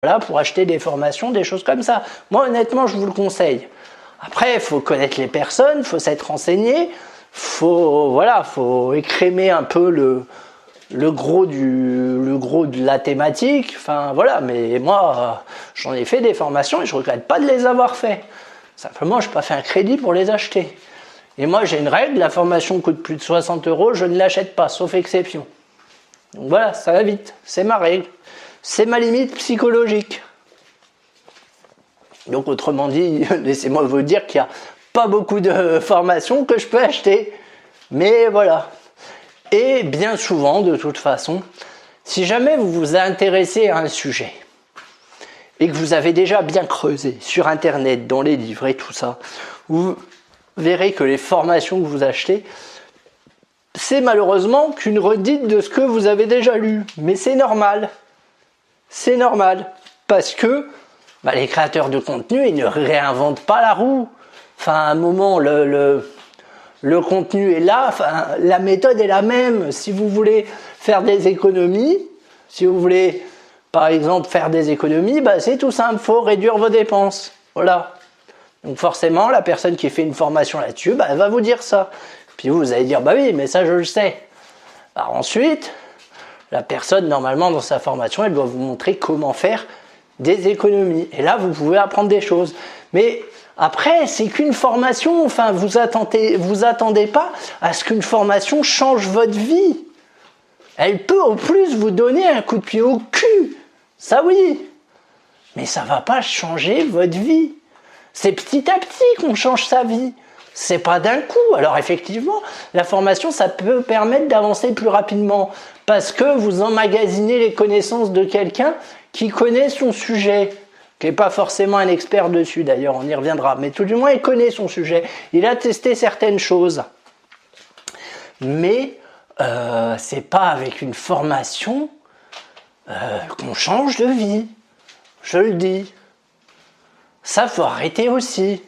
voilà, pour acheter des formations, des choses comme ça. Moi, honnêtement, je vous le conseille. Après, il faut connaître les personnes, il faut s'être renseigné, faut écrémer un peu le gros de la thématique. Enfin, voilà, mais moi, j'en ai fait des formations et je ne regrette pas de les avoir fait. Simplement, je n'ai pas fait un crédit pour les acheter. Et moi, j'ai une règle, la formation coûte plus de 60 €, je ne l'achète pas, sauf exception. Donc voilà, ça va vite, c'est ma règle. C'est ma limite psychologique. Donc autrement dit, laissez-moi vous dire qu'il n'y a pas beaucoup de formations que je peux acheter. Mais voilà. Et bien souvent, de toute façon, si jamais vous vous intéressez à un sujet et que vous avez déjà bien creusé sur Internet, dans les livres et tout ça, vous verrez que les formations que vous achetez, c'est malheureusement qu'une redite de ce que vous avez déjà lu. Mais c'est normal. C'est normal. Parce que les créateurs de contenu, ils ne réinventent pas la roue. Enfin, à un moment, le contenu est là. Enfin, la méthode est la même. Si vous voulez faire des économies, si vous voulez, par exemple, faire des économies, c'est tout simple. Il faut réduire vos dépenses. Voilà. Donc forcément, la personne qui fait une formation là-dessus, elle va vous dire ça. Puis vous allez dire, oui, mais ça, je le sais. Alors ensuite, la personne, normalement, dans sa formation, elle doit vous montrer comment faire des économies. Et là, vous pouvez apprendre des choses. Mais après, c'est qu'une formation. Enfin, vous attendez pas à ce qu'une formation change votre vie. Elle peut, au plus, vous donner un coup de pied au cul. Ça, oui. Mais ça va pas changer votre vie. C'est petit à petit qu'on change sa vie. C'est pas d'un coup. Alors effectivement, la formation, ça peut permettre d'avancer plus rapidement parce que vous emmagasinez les connaissances de quelqu'un qui connaît son sujet, qui n'est pas forcément un expert dessus d'ailleurs, on y reviendra, mais tout du moins il connaît son sujet, il a testé certaines choses. Mais c'est pas avec une formation qu'on change de vie, je le dis. Ça, faut arrêter aussi.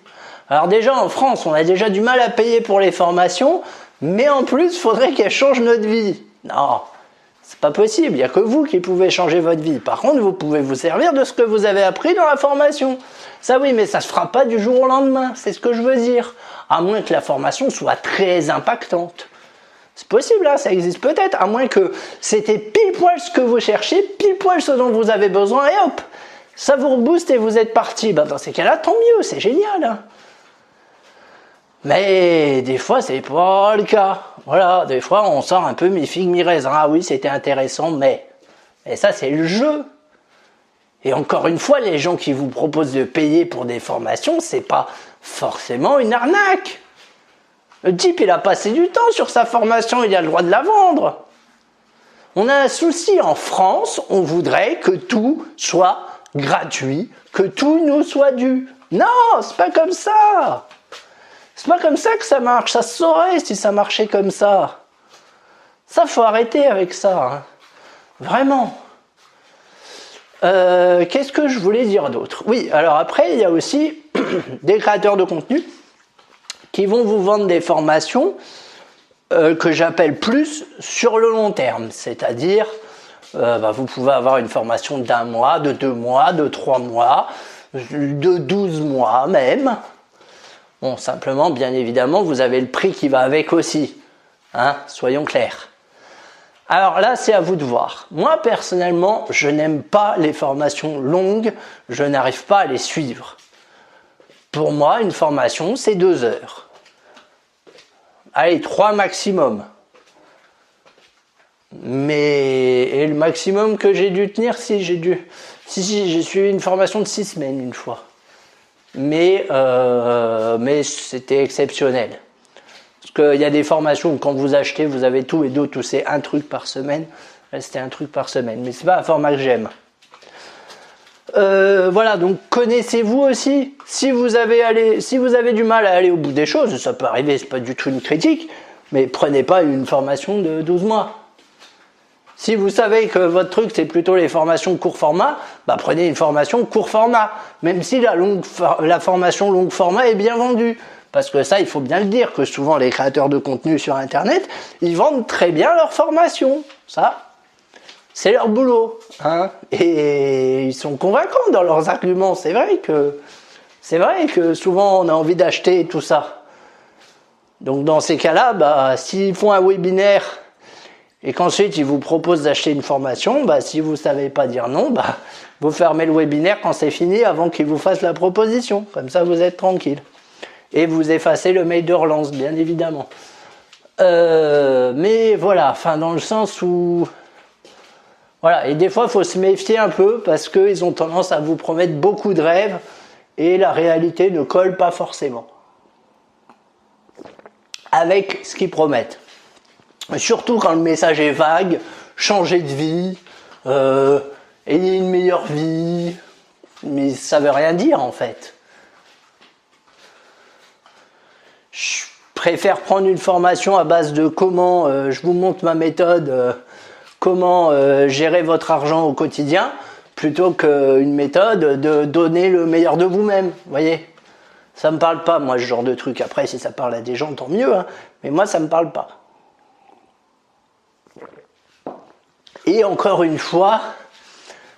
Alors déjà, en France, on a déjà du mal à payer pour les formations, mais en plus, il faudrait qu'elles changent notre vie. Non, c'est pas possible, il n'y a que vous qui pouvez changer votre vie. Par contre, vous pouvez vous servir de ce que vous avez appris dans la formation. Ça oui, mais ça ne se fera pas du jour au lendemain, c'est ce que je veux dire. À moins que la formation soit très impactante. C'est possible, hein, ça existe peut-être, à moins que c'était pile poil ce que vous cherchez, pile poil ce dont vous avez besoin, et hop, ça vous rebooste et vous êtes parti. Dans ces cas-là, tant mieux, c'est génial. Hein. Mais des fois, c'est pas le cas. Voilà, des fois, on sort un peu mi-figue, mi-raisin. Ah oui, c'était intéressant, mais... Et ça, c'est le jeu. Et encore une fois, les gens qui vous proposent de payer pour des formations, c'est pas forcément une arnaque. Le type, il a passé du temps sur sa formation, il a le droit de la vendre. On a un souci en France, on voudrait que tout soit gratuit, que tout nous soit dû. Non, c'est pas comme ça. C'est pas comme ça que ça marche, ça se saurait si ça marchait comme ça. Ça, faut arrêter avec ça. Hein. Vraiment. Qu'est-ce que je voulais dire d'autre? Oui, alors après, il y a aussi des créateurs de contenu qui vont vous vendre des formations que j'appelle plus sur le long terme. C'est-à-dire, vous pouvez avoir une formation d'1 mois, de 2 mois, de 3 mois, de 12 mois même. Bon, simplement, bien évidemment, vous avez le prix qui va avec aussi. Hein, soyons clairs. Alors là, c'est à vous de voir. Moi, personnellement, je n'aime pas les formations longues. Je n'arrive pas à les suivre. Pour moi, une formation, c'est 2 heures. Allez, 3 maximum. Et le maximum que j'ai dû tenir, si j'ai suivi une formation de 6 semaines une fois. Mais c'était exceptionnel. Parce qu'il y a des formations où quand vous achetez, vous avez tout et d'autres où c'est un truc par semaine. Là, c'était un truc par semaine. Mais c'est pas un format que j'aime. Voilà, donc connaissez-vous aussi. Si vous avez du mal à aller au bout des choses, ça peut arriver, c'est pas du tout une critique, mais prenez pas une formation de 12 mois. Si vous savez que votre truc c'est plutôt les formations court format, prenez une formation court format, même si la formation long format est bien vendue. Parce que ça, il faut bien le dire, que souvent les créateurs de contenu sur Internet, ils vendent très bien leur formation. Ça, c'est leur boulot, hein, et ils sont convaincants dans leurs arguments. C'est vrai que souvent on a envie d'acheter tout ça. Donc dans ces cas-là, bah, s'ils font un webinaire et qu'ensuite ils vous proposent d'acheter une formation, bah, si vous ne savez pas dire non, bah, vous fermez le webinaire quand c'est fini avant qu'ils vous fassent la proposition. Comme ça vous êtes tranquille. Et vous effacez le mail de relance, bien évidemment. Mais voilà, enfin dans le sens où... Voilà, et des fois il faut se méfier un peu parce qu'ils ont tendance à vous promettre beaucoup de rêves et la réalité ne colle pas forcément avec ce qu'ils promettent. Surtout quand le message est vague, changer de vie, ayez une meilleure vie, mais ça veut rien dire en fait. Je préfère prendre une formation à base de comment je vous montre ma méthode, comment gérer votre argent au quotidien, plutôt qu'une méthode de donner le meilleur de vous-même, vous voyez. Ça me parle pas, moi, ce genre de truc. Après, si ça parle à des gens, tant mieux, hein, mais moi, ça me parle pas. Et encore une fois,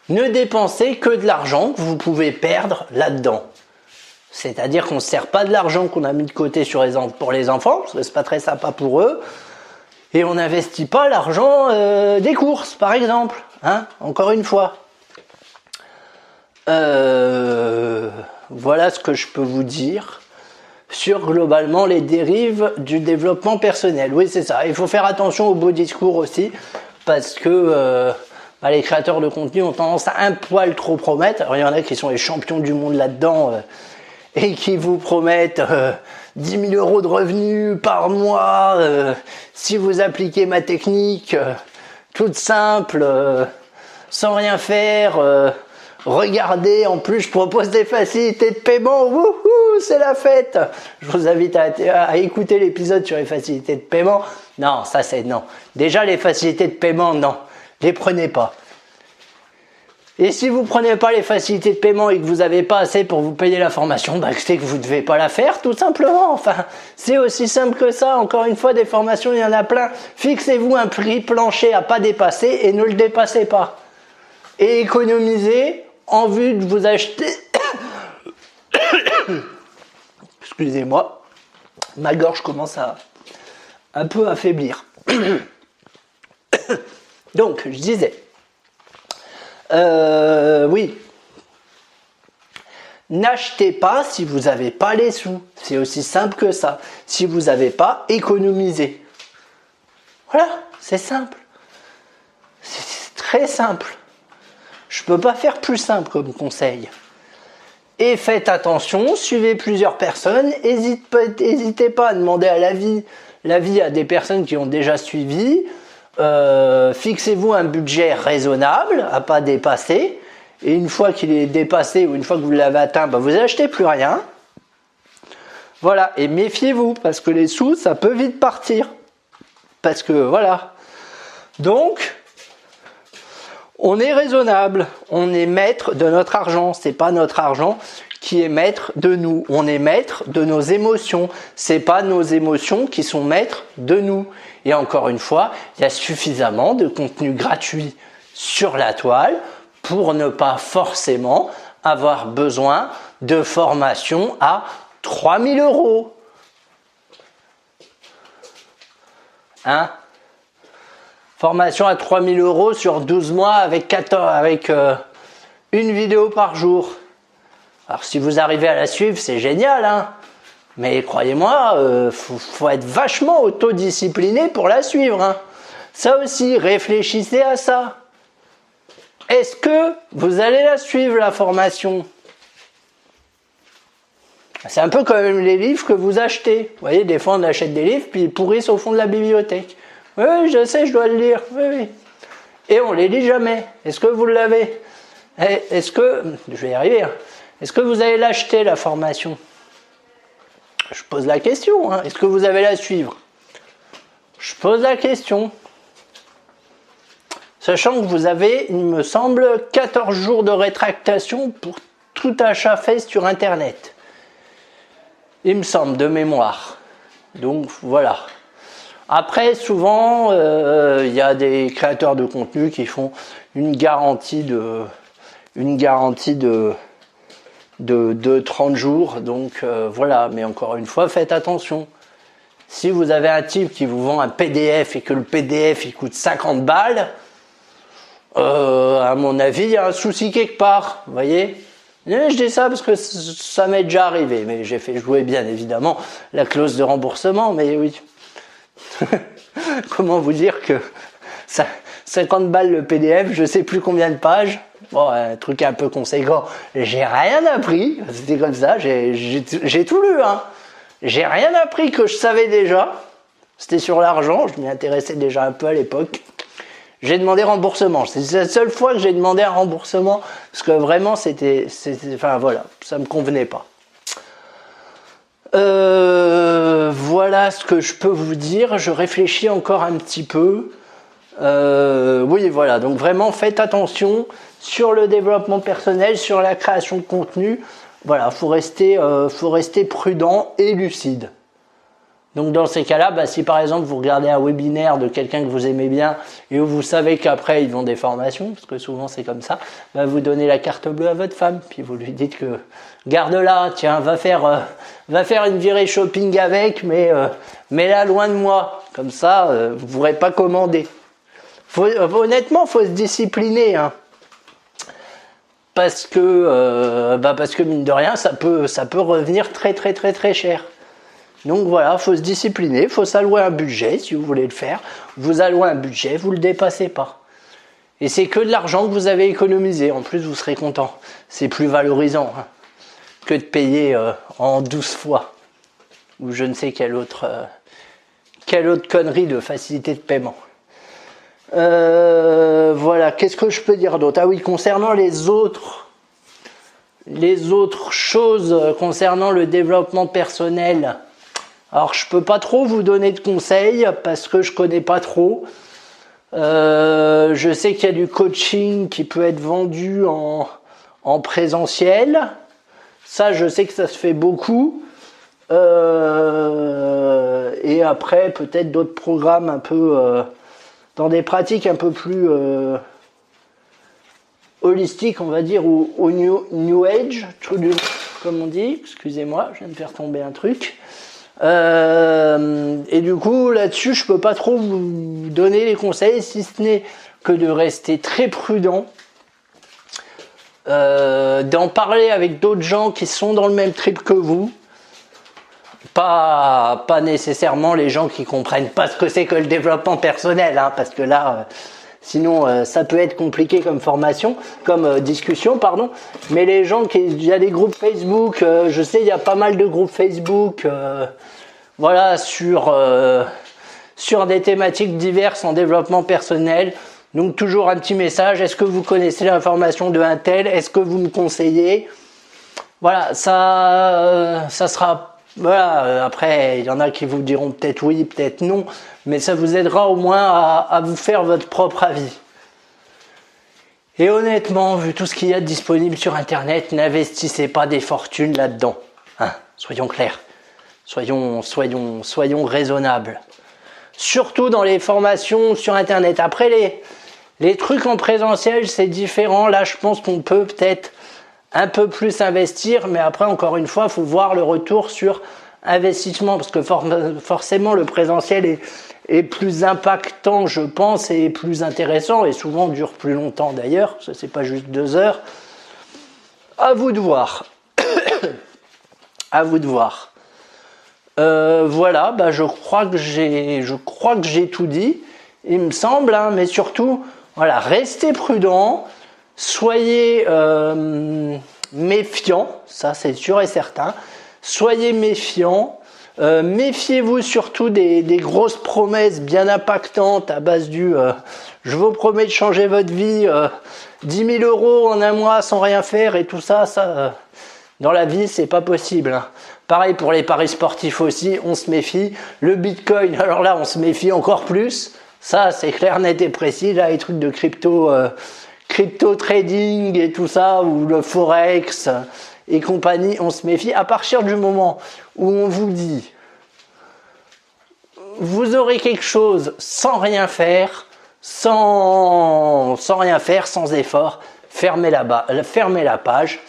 ne dépensez que de l'argent que vous pouvez perdre là-dedans. C'est-à-dire qu'on ne sert pas de l'argent qu'on a mis de côté pour les enfants, parce que c'est pas très sympa pour eux, et on n'investit pas l'argent des courses, par exemple. Hein, encore une fois. Voilà ce que je peux vous dire sur globalement les dérives du développement personnel. Oui, c'est ça. Il faut faire attention aux beaux discours aussi, parce que les créateurs de contenu ont tendance à un poil trop promettre. Alors, il y en a qui sont les champions du monde là-dedans et qui vous promettent 10 000 euros de revenus par mois si vous appliquez ma technique toute simple, sans rien faire. Regardez, en plus je propose des facilités de paiement, wouhou, c'est la fête. Je vous invite à écouter l'épisode sur les facilités de paiement. Non, ça c'est non. Déjà les facilités de paiement, non, les prenez pas. Et si vous prenez pas les facilités de paiement et que vous n'avez pas assez pour vous payer la formation, bah c'est que vous ne devez pas la faire tout simplement. Enfin, c'est aussi simple que ça. Encore une fois, des formations, il y en a plein. Fixez-vous un prix plancher à pas dépasser et ne le dépassez pas. Et économisez en vue de vous acheter... Excusez-moi, ma gorge commence à un peu affaiblir. Donc, je disais... oui. N'achetez pas si vous n'avez pas les sous. C'est aussi simple que ça. Si vous n'avez pas, économisez. Voilà, c'est simple. C'est très simple. Je ne peux pas faire plus simple comme conseil. Et faites attention, suivez plusieurs personnes. N'hésitez pas à demander à l'avis à des personnes qui ont déjà suivi. Fixez-vous un budget raisonnable à pas dépasser. Et une fois qu'il est dépassé ou une fois que vous l'avez atteint, bah vous n'achetez plus rien. Voilà, et méfiez-vous parce que les sous, ça peut vite partir. Parce que voilà. Donc, on est raisonnable, on est maître de notre argent. C'est pas notre argent qui est maître de nous. On est maître de nos émotions. C'est pas nos émotions qui sont maîtres de nous. Et encore une fois, il y a suffisamment de contenu gratuit sur la toile pour ne pas forcément avoir besoin de formation à 3 000 €. Hein? Formation à 3 000 € sur 12 mois avec une vidéo par jour. Alors si vous arrivez à la suivre, c'est génial, hein, mais croyez-moi, faut être vachement autodiscipliné pour la suivre. Hein. Ça aussi, réfléchissez à ça. Est-ce que vous allez la suivre, la formation? C'est un peu comme les livres que vous achetez. Vous voyez, des fois on achète des livres, puis ils pourrissent au fond de la bibliothèque. Oui, je sais, je dois le lire. Oui, oui. Et on ne les lit jamais. Est-ce que vous l'avez? Est-ce que... Je vais y arriver. Est-ce que vous allez l'acheter, la formation? Je pose la question. Hein. Est-ce que vous allez la suivre? Je pose la question. Sachant que vous avez, il me semble, 14 jours de rétractation pour tout achat fait sur Internet. Il me semble, de mémoire. Donc, voilà. Après, souvent, il y a des créateurs de contenu qui font une garantie de 30 jours. Donc voilà, mais encore une fois, faites attention. Si vous avez un type qui vous vend un PDF et que le PDF il coûte 50 balles, à mon avis, il y a un souci quelque part, vous voyez. Je dis ça parce que ça m'est déjà arrivé, mais j'ai fait jouer bien évidemment la clause de remboursement, mais oui. Comment vous dire que 50 balles le PDF, je sais plus combien de pages, bon, un truc un peu conséquent, j'ai rien appris, c'était comme ça, j'ai tout lu, hein. J'ai rien appris que je savais déjà, c'était sur l'argent, je m'y intéressais déjà un peu à l'époque. J'ai demandé remboursement. C'est la seule fois que j'ai demandé un remboursement parce que vraiment enfin voilà, ça me convenait pas. Voilà ce que je peux vous dire. Je réfléchis encore un petit peu. Oui, voilà. Donc vraiment, faites attention sur le développement personnel, sur la création de contenu. Voilà, faut rester prudent et lucide. Donc dans ces cas-là, si par exemple vous regardez un webinaire de quelqu'un que vous aimez bien et où vous savez qu'après ils vendent des formations, parce que souvent c'est comme ça, vous donnez la carte bleue à votre femme, puis vous lui dites que garde-la, tiens, va faire une virée shopping avec, mais mets-la loin de moi, comme ça vous ne pourrez pas commander. Honnêtement, faut se discipliner, hein. Parce que mine de rien, ça peut revenir très très très très cher. Donc voilà, faut se discipliner, faut s'allouer un budget si vous voulez le faire. Vous allouez un budget, vous le dépassez pas. Et c'est que de l'argent que vous avez économisé. En plus, vous serez content. C'est plus valorisant, hein, que de payer en 12 fois. Ou je ne sais quelle autre connerie de facilité de paiement. Voilà, qu'est-ce que je peux dire d'autre? Ah oui, concernant les autres choses concernant le développement personnel. Alors, je peux pas trop vous donner de conseils parce que je connais pas trop. Je sais qu'il y a du coaching qui peut être vendu en présentiel. Ça, je sais que ça se fait beaucoup. Et après, peut-être d'autres programmes un peu dans des pratiques un peu plus holistiques, on va dire, ou au New Age, comme on dit. Excusez-moi, je viens de faire tomber un truc. Et du coup là-dessus je peux pas trop vous donner les conseils si ce n'est que de rester très prudent, d'en parler avec d'autres gens qui sont dans le même trip que vous, pas nécessairement les gens qui comprennent pas ce que c'est que le développement personnel, hein, parce que là sinon ça peut être compliqué comme formation, comme discussion, pardon. Mais les gens il y a des groupes Facebook, je sais il y a pas mal de groupes Facebook, voilà, sur des thématiques diverses en développement personnel. Donc toujours un petit message, est-ce que vous connaissez l'information de un tel, est-ce que vous me conseillez? Voilà, ça sera, voilà, après il y en a qui vous diront peut-être oui, peut-être non, mais ça vous aidera au moins à vous faire votre propre avis. Et honnêtement, vu tout ce qu'il y a de disponible sur internet, n'investissez pas des fortunes là-dedans, hein, soyons clairs. Soyons raisonnables. Surtout dans les formations sur internet. Après les trucs en présentiel, c'est différent. Là, je pense qu'on peut peut-être un peu plus investir, mais après, encore une fois, il faut voir le retour sur investissement, parce que forcément, le présentiel est plus impactant, je pense, et plus intéressant, et souvent dure plus longtemps d'ailleurs. Ça, c'est pas juste 2 heures. À vous de voir. À vous de voir. Voilà, je crois que j'ai tout dit, il me semble, hein, mais surtout, voilà, restez prudents, soyez méfiants, ça c'est sûr et certain, soyez méfiants, méfiez-vous surtout des grosses promesses bien impactantes à base du je vous promets de changer votre vie, 10 000 € en un mois sans rien faire et tout ça, dans la vie c'est pas possible, hein. Pareil pour les paris sportifs aussi, on se méfie. Le Bitcoin, alors là, on se méfie encore plus. Ça, c'est clair, net et précis. Là, les trucs de crypto trading et tout ça, ou le Forex et compagnie, on se méfie. À partir du moment où on vous dit vous aurez quelque chose sans rien faire, sans rien faire, sans effort. Fermez la page.